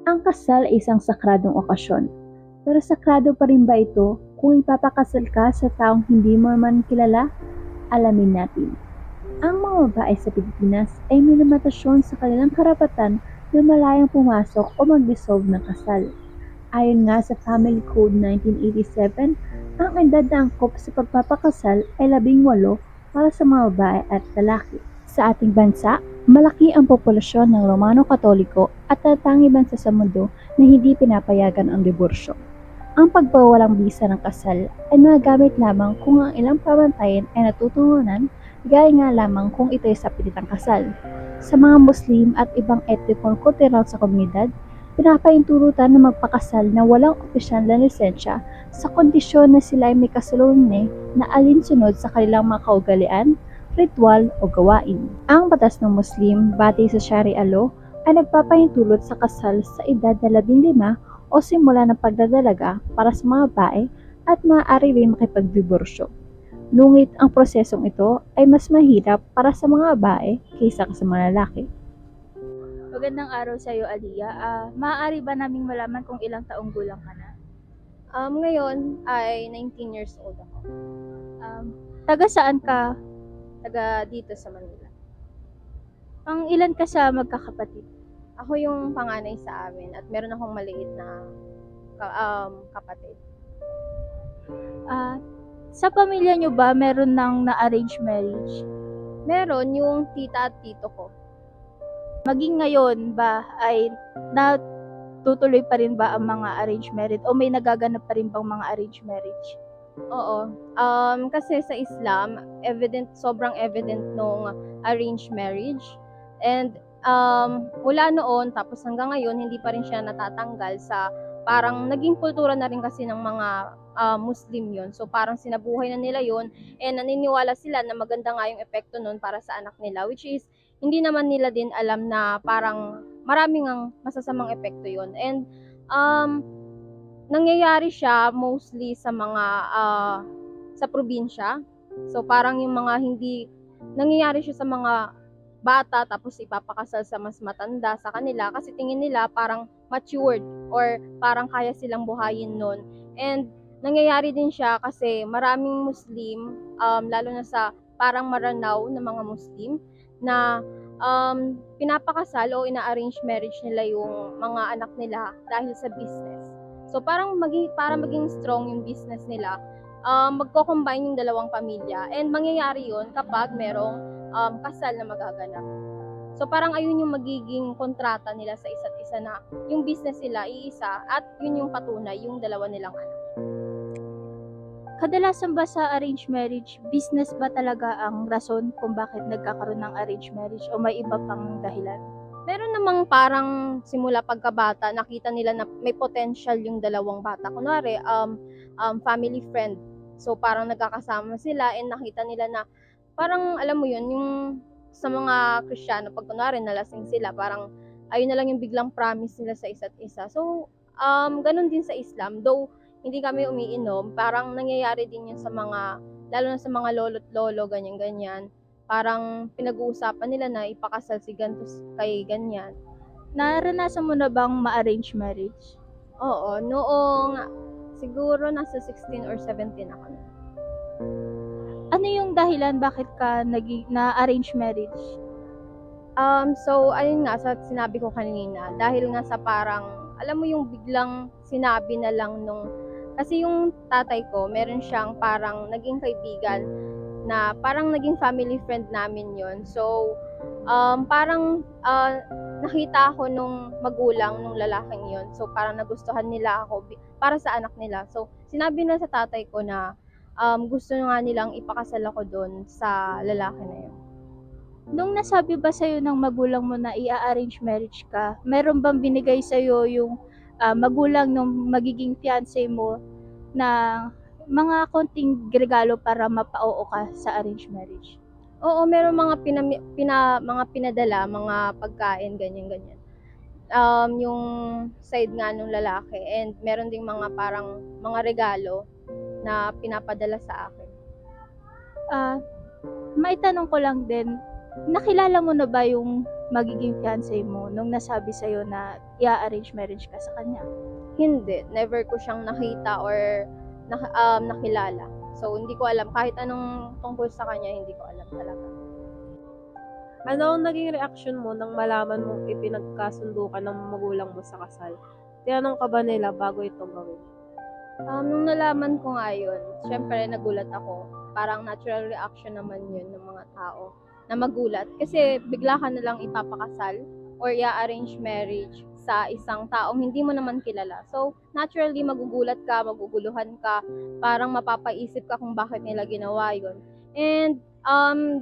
Ang kasal ay isang sakradong okasyon. Pero sakrado pa rin ba ito kung ipapakasal ka sa taong hindi mo man kilala? Alamin natin. Ang mga babae sa Pilipinas ay may limitasyon sa kanilang karapatan na malayang pumasok o mag-dissolve ng kasal. Ayon nga sa Family Code 1987, ang edad na angkop sa pagpapakasal ay 18 para sa mga babae at lalaki. Sa ating bansa, malaki ang populasyon ng Romano Katoliko at tatanging bansa sa mundo na hindi pinapayagan ang diborsyo. Ang pagbawalang bisa ng kasal ay magagamit lamang kung ang ilang pamantayan ay natutunan, gaya nga lamang kung ito'y sa pilitang kasal. Sa mga Muslim at ibang etnikong kultural sa komunidad, pinapahinturutan na magpakasal na walang opisyal na lisensya sa kondisyon na sila ay may kasalunay na alinsunod sa kanilang mga kaugalian, ritual o gawain. Ang batas ng Muslim batay sa Sharia law ay nagpapahintulot sa kasal sa edad na 15 o simula ng pagdadalaga para sa mga babae at maaari rin makipagdiborsyo. Ngunit ang prosesong ito ay mas mahirap para sa mga babae kaysa sa mga lalaki. Magandang araw sa iyo, Aliyah. Maaari ba naming malaman kung ilang taong gulang ka na? Ngayon ay 19 years old ako. Taga saan ka? Taga dito sa Manila. Pang ilan ka sa magkakapatid? Ako yung panganay sa amin at meron akong maliit na kapatid. Sa pamilya nyo ba meron ng na-arrange marriage? Meron yung tita at tito ko. Maging ngayon ba ay natutuloy pa rin ba ang mga arranged marriage o may nagaganap pa rin bang mga arranged marriage? Oo. Kasi sa Islam, sobrang evident nung arranged marriage. And mula noon, tapos hanggang ngayon, hindi pa rin siya natatanggal sa parang naging kultura na rin kasi ng mga Muslim yon. So parang sinabuhay na nila yon and naniniwala sila na maganda nga yung epekto nun para sa anak nila, which is hindi naman nila din alam na parang maraming ang masasamang epekto yon. And nangyayari siya mostly sa mga sa probinsya. So parang yung mga hindi nangyayari siya sa mga bata tapos ipapakasal sa mas matanda sa kanila kasi tingin nila parang matured or parang kaya silang buhayin nun. And nangyayari din siya kasi maraming Muslim, lalo na sa parang Maranao na mga Muslim, na pinapakasal o ina-arrange marriage nila yung mga anak nila dahil sa business. So parang para maging strong yung business nila, magko-combine yung dalawang pamilya and mangyayari yun kapag merong kasal na magaganap. So parang ayun yung magiging kontrata nila sa isa't isa na yung business nila iisa at yun yung patunay yung dalawa nilang anak. Kadalasan ba sa arranged marriage, business ba talaga ang rason kung bakit nagkakaroon ng arranged marriage o may iba pang dahilan? Meron namang parang simula pagkabata, nakita nila na may potential yung dalawang bata. Kunwari, family friend. So parang nagkakasama sila and nakita nila na parang alam mo yun, yung sa mga Kristiyano, pag kunwari nalasing sila, parang ayun na lang yung biglang promise nila sa isa't isa. So, ganun din sa Islam. Though, hindi kami umiinom, parang nangyayari din yun sa mga, lalo na sa mga lolo't lolo, ganyan-ganyan. Parang pinag-uusapan nila na ipakasal si ganito kay ganyan. Naranasan mo na bang ma-arrange marriage? Oo, noong siguro nasa 16 or 17 ako na. Ano yung dahilan bakit ka na-arrange marriage? So, ayun nga, sa sinabi ko kanina, dahil nga sa parang, alam mo yung biglang sinabi na lang nung, kasi yung tatay ko, meron siyang parang naging kaibigan na parang naging family friend namin yon. So, parang nakita ako nung magulang nung lalaking yon. So, parang nagustuhan nila ako para sa anak nila. So, sinabi na sa tatay ko na gusto nga nilang ipakasal ako doon sa lalaki na yun. Nung nasabi ba sa'yo ng magulang mo na i-arrange marriage ka, meron bang binigay sa'yo yung magulang ng magiging fiancé mo na mga konting regalo para mapa-oo ka sa arranged marriage? Oo, meron mga mga pinadala, mga pagkain, ganyan-ganyan. Yung side nga nung lalaki and meron ding mga parang mga regalo na pinapadala sa akin. Maitanong ko lang din, nakilala mo na ba yung magiging fiancé mo nung nasabi sa'yo na i-arrange marriage ka sa kanya? Hindi, never ko siyang nakita or nakilala. So, hindi ko alam. Kahit anong tungkol sa kanya, hindi ko alam talaga. Ano ang naging reaksyon mo nang malaman mong ipinagkasundo ka ng magulang mo sa kasal? Tinanong ka ba nila bago ito gawin? Nung nalaman ko nga yun, syempre nagulat ako. Parang natural reaction naman yun ng mga tao na magulat. Kasi bigla ka na lang ipapakasal or i-arrange marriage sa isang taong hindi mo naman kilala. So, naturally magugulat ka, maguguluhan ka, parang mapapaisip ka kung bakit nila ginawa yun. And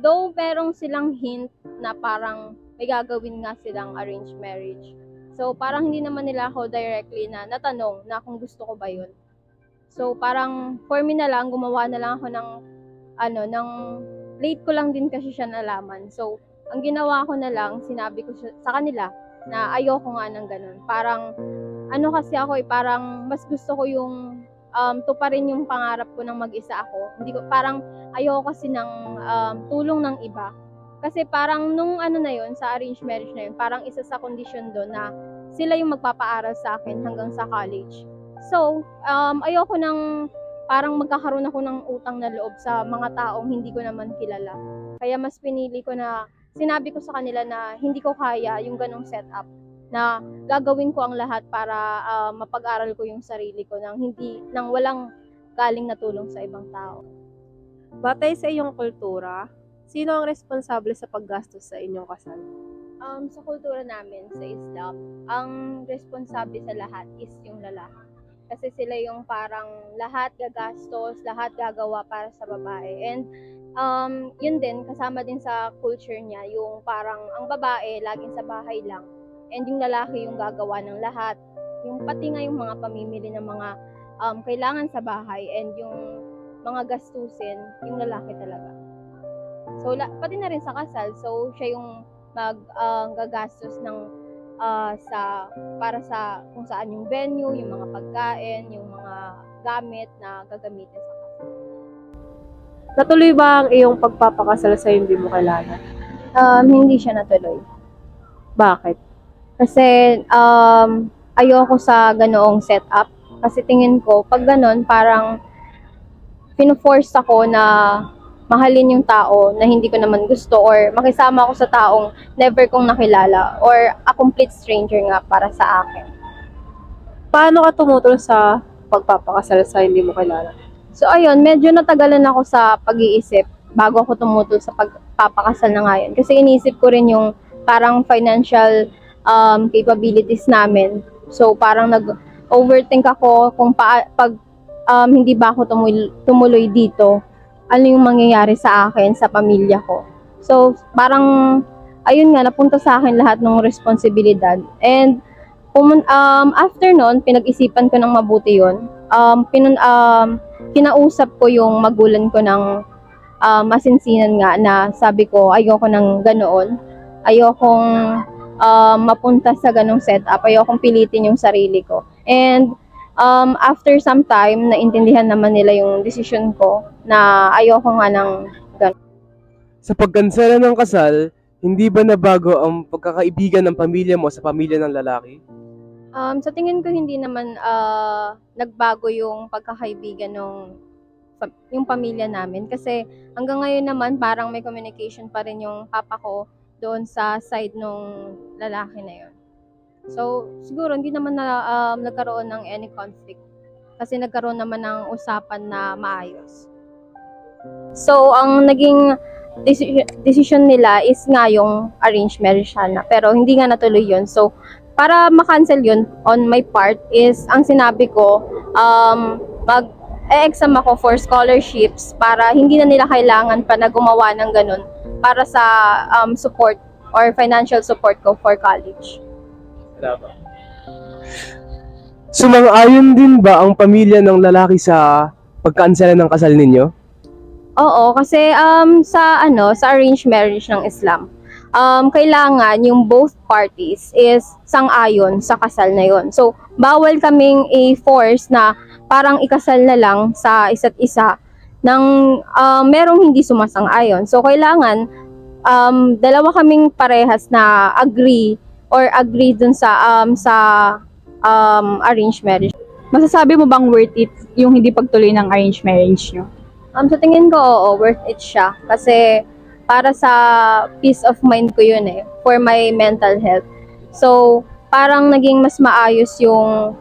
though merong silang hint na parang may gagawin nga silang arranged marriage. So, parang hindi naman nila ako directly na natanong na kung gusto ko ba yun. So, parang for me na lang, gumawa na lang ako ng late ko lang din kasi siya nalaman. So, ang ginawa ko na lang, sinabi ko sa kanila na ayoko nga ng ganun. Parang, kasi ako parang mas gusto ko yung tuparin yung pangarap ko ng mag-isa ako. Hindi ko, parang ayoko kasi ng tulong ng iba. Kasi parang nung na yun, sa arranged marriage na yun, parang isa sa condition doon na sila yung magpapaaral sa akin hanggang sa college. So, ayoko nang parang magkakaroon ako ng utang na loob sa mga taong hindi ko naman kilala. Kaya mas pinili ko na, sinabi ko sa kanila na hindi ko kaya yung ganong setup, na gagawin ko ang lahat para mapag-aral ko yung sarili ko nang walang galing na tulong sa ibang tao. Batay sa iyong kultura, sino ang responsable sa paggastos sa inyong kasal? Sa kultura namin, sa Islam, ang responsable sa lahat is yung lalaki. Kasi sila yung parang lahat gagastos, lahat gagawa para sa babae. And yun din, kasama din sa culture niya, yung parang ang babae laging sa bahay lang. And yung lalaki yung gagawa ng lahat. Yung pati nga yung mga pamimili ng mga kailangan sa bahay and yung mga gastusin, yung lalaki talaga. So, pati na rin sa kasal, so siya yung gagastos ng para sa kung saan yung venue, yung mga pagkain, yung mga gamit na gagamitin sa kasal. Natuloy ba ang iyong pagpapakasal sa hindi mo kilala? Hindi siya natuloy. Bakit? Kasi ayoko sa ganoong setup. Kasi tingin ko, pag ganon, parang pino-force ako na mahalin yung tao na hindi ko naman gusto or makisama ako sa taong never kong nakilala or a complete stranger nga para sa akin. Paano ka tumutol sa pagpapakasal sa hindi mo kilala? So ayun, medyo natagalan ako sa pag-iisip bago ako tumutol sa pagpapakasal na ngayon. Kasi iniisip ko rin yung parang financial capabilities namin. So parang nag-overthink ako kung pag hindi ba ako tumuloy dito, ano yung mangyayari sa akin, sa pamilya ko. So, parang, ayun nga, napunta sa akin lahat ng responsibilidad. And, after nun, pinag-isipan ko ng mabuti yun. Kinausap ko yung magulang ko ng masinsinan nga na sabi ko, ayoko ng ganoon. Ayokong mapunta sa ganong setup. Ayokong pilitin yung sarili ko. And, after some time, naintindihan naman nila yung decision ko na ayoko nga ng gano'n. Sa pagkansela ng kasal, hindi ba nabago ang pagkakaibigan ng pamilya mo sa pamilya ng lalaki? Sa tingin ko hindi naman nagbago yung pagkakaibigan yung pamilya namin. Kasi hanggang ngayon naman parang may communication pa rin yung papa ko doon sa side nung lalaki na yun. So, siguro hindi naman nagkaroon ng any conflict kasi nagkaroon naman ng usapan na maayos. So, ang naging decision nila is nga yung arranged marriage sana, pero hindi nga natuloy yun. So, para ma-cancel yun on my part is, ang sinabi ko, mag-exam ako for scholarships para hindi na nila kailangan pa na gumawa ng ganun para sa support or financial support ko for college. Sumang-ayon din ba ang pamilya ng lalaki sa pagkansela ng kasal ninyo? Oo, kasi sa arranged marriage ng Islam, kailangan yung both parties is sang-ayon sa kasal na yon. So, bawal kaming i-force na parang ikasal na lang sa isa't isa nang merong hindi sumasang-ayon. So, kailangan dalawa kaming parehas na agree dun sa arranged marriage. Masasabi mo bang worth it yung hindi pagtuloy ng arranged marriage nyo? Sa tingin ko, oo, worth it siya. Kasi para sa peace of mind ko yun for my mental health. So, parang naging mas maayos yung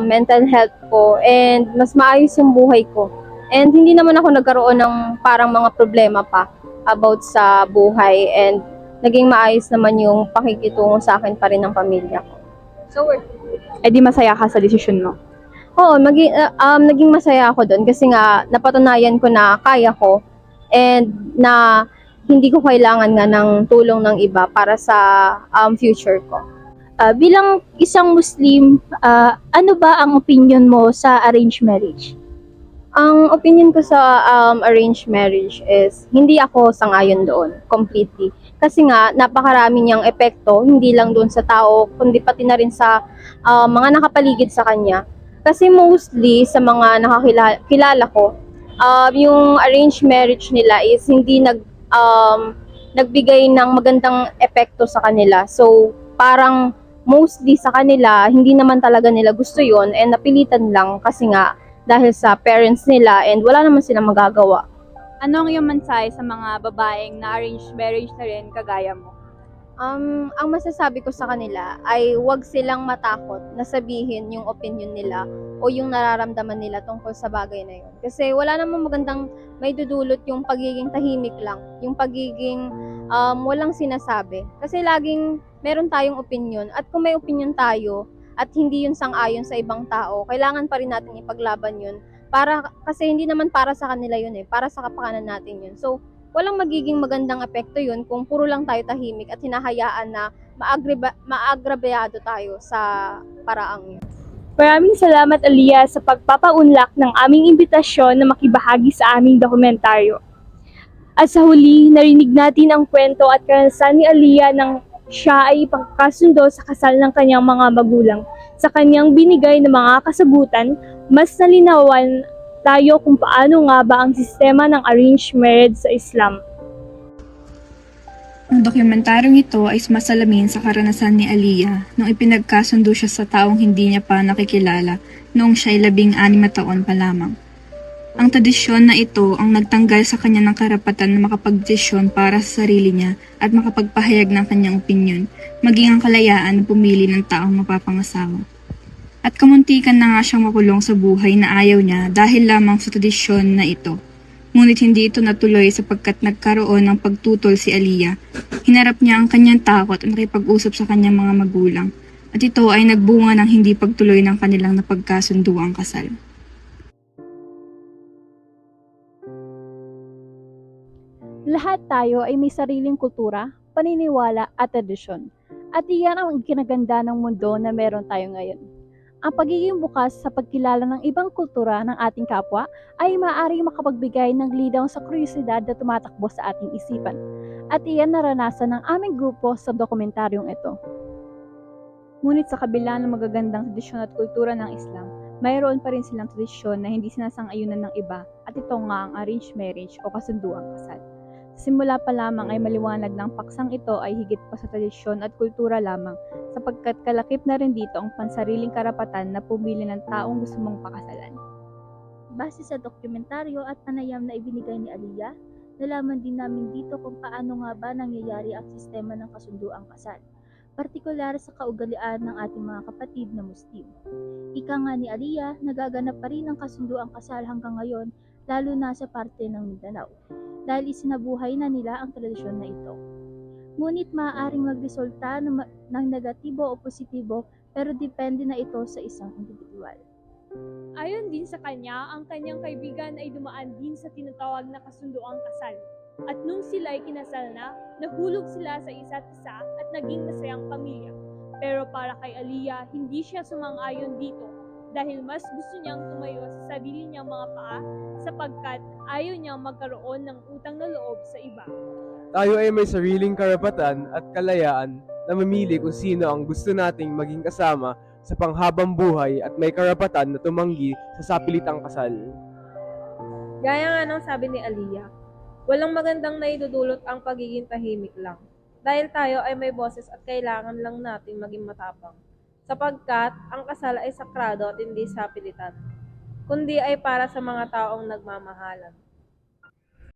mental health ko and mas maayos yung buhay ko. And hindi naman ako nagkaroon ng parang mga problema pa about sa buhay and naging maayos naman yung pakikitungo sa akin pa rin ng pamilya ko. So, worth it. Eh di masaya ka sa desisyon mo? Oo, naging masaya ako doon kasi nga napatunayan ko na kaya ko and na hindi ko kailangan nga ng tulong ng iba para sa future ko. Bilang isang Muslim, ano ba ang opinion mo sa arranged marriage? Ang opinion ko sa arranged marriage is hindi ako sang-ayon doon completely. Kasi nga napakarami niyang epekto, hindi lang doon sa tao, kundi pati na rin sa mga nakapaligid sa kanya. Kasi mostly sa mga nakakilala ko, yung arranged marriage nila is hindi nagbigay ng magandang epekto sa kanila. So, parang mostly sa kanila, hindi naman talaga nila gusto yon and napilitan lang kasi nga dahil sa parents nila and wala naman silang magagawa. Ano ang iyong mensahe sa mga babaeng na arranged marriage na rin kagaya mo? Ang masasabi ko sa kanila ay huwag silang matakot na sabihin yung opinion nila o yung nararamdaman nila tungkol sa bagay na yun. Kasi wala namang magandang may dudulot yung pagiging tahimik lang, yung pagiging walang sinasabi. Kasi laging meron tayong opinion at kung may opinion tayo at hindi yun sang-ayon sa ibang tao, kailangan pa rin natin ipaglaban yun kasi hindi naman para sa kanila yun para sa kapakanan natin yun. So, walang magiging magandang epekto yun kung puro lang tayo tahimik at hinahayaan na maagrabyado tayo sa paraang yun. Maraming salamat, Aliyah, sa pagpapaunlak ng aming imbitasyon na makibahagi sa aming dokumentaryo. At sa huli, narinig natin ang kwento at karanasan ni Aliyah nang siya ay ipagkasundo sa kasal ng kanyang mga magulang. Sa kanyang binigay na mga kasagutan, mas nalinawan tayo kung paano nga ba ang sistema ng arranged marriage sa Islam. Ang dokumentaryong ito ay sumasalamin sa karanasan ni Aliyah nung ipinagkasundo siya sa taong hindi niya pa nakikilala noong siya ay 16 na taon pa lamang. Ang tradisyon na ito ang nagtanggal sa kanya ng karapatan na makapagdesisyon para sa sarili niya at makapagpahayag ng kanyang opinyon, maging ang kalayaan na pumili ng taong mapapangasawa. At kamuntikan na nga siyang makulong sa buhay na ayaw niya dahil lamang sa tradisyon na ito. Ngunit hindi ito natuloy sapagkat nagkaroon ng pagtutol si Aliyah. Hinarap niya ang kanyang takot at nakipag-usap sa kanyang mga magulang. At ito ay nagbunga ng hindi pagtuloy ng kanilang napagkasunduang kasal. Lahat tayo ay may sariling kultura, paniniwala at tradisyon. At iyan ang kinaganda ng mundo na meron tayo ngayon. Ang pagiging bukas sa pagkilala ng ibang kultura ng ating kapwa ay maaaring makapagbigay ng linaw sa kuryosidad na tumatakbo sa ating isipan. At iyan naranasan ng aming grupo sa dokumentaryong ito. Ngunit sa kabila ng magagandang tradisyon at kultura ng Islam, mayroon pa rin silang tradisyon na hindi sinasang-ayunan ng iba at ito nga ang arranged marriage o kasunduang kasal. Simula pa lamang ay maliwanag ng paksang ito ay higit pa sa tradisyon at kultura lamang sapagkat kalakip na rin dito ang pansariling karapatan na pumili ng taong gusto mong pakasalan. Base sa dokumentaryo at panayam na ibinigay ni Aliyah, nalaman din namin dito kung paano nga ba nangyayari ang sistema ng kasunduang kasal, partikular sa kaugalian ng ating mga kapatid na Muslim. Ika nga ni Aliyah, nagaganap pa rin ang kasunduang kasal hanggang ngayon, lalo na sa parte ng Mindanao, dahil isinabuhay na nila ang tradisyon na ito. Ngunit maaaring magresulta ng negatibo o positibo, pero depende na ito sa isang individual. Ayon din sa kanya, ang kanyang kaibigan ay dumaan din sa tinatawag na kasunduang kasal. At nung sila ay kinasal na, nahulog sila sa isa't isa at naging masayang pamilya. Pero para kay Aliyah, hindi siya sumang-ayon dito dahil mas gusto niyang tumayo sa sarili niyang mga paa sapagkat ayaw niyang magkaroon ng utang na loob sa iba. Tayo ay may sariling karapatan at kalayaan na mamili kung sino ang gusto nating maging kasama sa panghabang buhay at may karapatan na tumanggi sa sapilitang kasal. Gaya nga ng sabi ni Aliyah, Walang magandang naidudulot ang pagiging tahimik lang. Dahil tayo ay may boses at kailangan lang nating maging matapang. Sapagkat ang kasal ay sakrado at hindi sa pilitan, kundi ay para sa mga taong nagmamahalan.